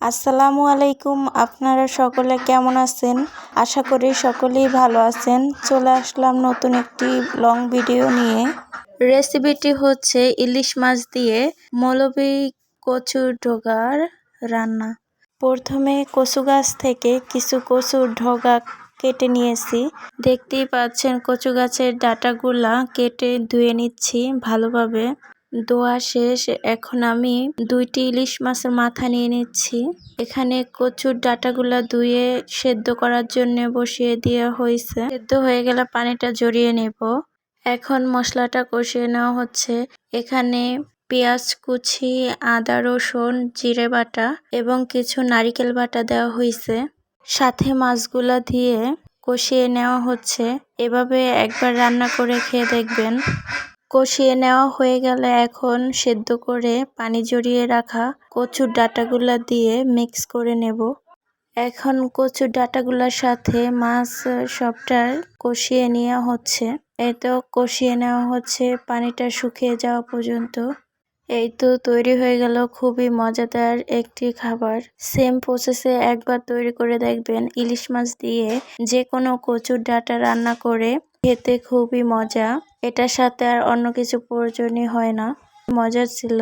আসসালামু আলাইকুম। আপনারা সকলে কেমন আছেন? আশা করি সকলেই ভালো আছেন। চলে আসলাম নতুন একটি লং ভিডিও নিয়ে। রেসিপিটি হচ্ছে ইলিশ মাছ দিয়ে মৌলবি কচুর ডগার রান্না। প্রথমে কচু গাছ থেকে কিছু কচুর ডগা কেটে নিয়েছি। দেখতেই পাচ্ছেন কচু গাছের ডাঁটাগুলা কেটে ধুয়ে নিচ্ছি ভালোভাবে। ধোয়া শেষ। এখন আমি 2টি ইলিশ মাছের মাথা নিয়ে নিচ্ছি। এখানে কচুর ডাঁটাগুলা ধুয়ে সেদ্ধ করার জন্য বসিয়ে দেওয়া হয়েছে। সেদ্ধ হয়ে গেলে পানিটা ঝরিয়ে নেব। এখন মশলাটা কষিয়ে নেওয়া হচ্ছে। এখানে পেঁয়াজ কুচি, আদা রসুন, জিরে বাটা এবং কিছু নারিকেল বাটা দেওয়া হয়েছে। সাথে মাছগুলা দিয়ে কষিয়ে নেওয়া হচ্ছে। এভাবে একবার রান্না করে খেয়ে দেখবেন। কষিয়ে নেওয়া হয়ে গেলে এখন সেদ্ধ করে পানি ঝরিয়ে রাখা কচুর ডাঁটাগুলা দিয়ে মিক্স করে নেব। এখন কচুর ডাঁটাগুলোর সাথে মাছ সবটা কষিয়ে নেওয়া হচ্ছে। এই তো কষিয়ে নেওয়া হচ্ছে পানিটা শুকিয়ে যাওয়া পর্যন্ত। এই তো তৈরি হয়ে গেল খুবই মজাদার একটি খাবার। সেম প্রসেসে একবার তৈরি করে দেখবেন। ইলিশ মাছ দিয়ে যে কোনো কচুর ডাঁটা রান্না করে খেতে খুবই মজা। এটার সাথে আর অন্য কিছু প্রয়োজনই হয় না। মজার ছিল।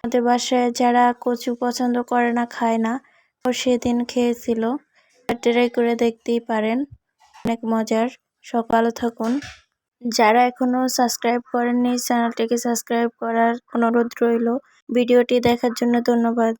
আমাদের বাসায় যারা কচু পছন্দ করে না, খায় না, ও সেদিন খেয়েছিল। ট্রাই করে দেখতেই পারেন। অনেক মজার। ভালো থাকুন। যারা এখনো সাবস্ক্রাইব করেননি চ্যানেলটিকে সাবস্ক্রাইব করার অনুরোধ রইল। ভিডিওটি দেখার জন্য ধন্যবাদ।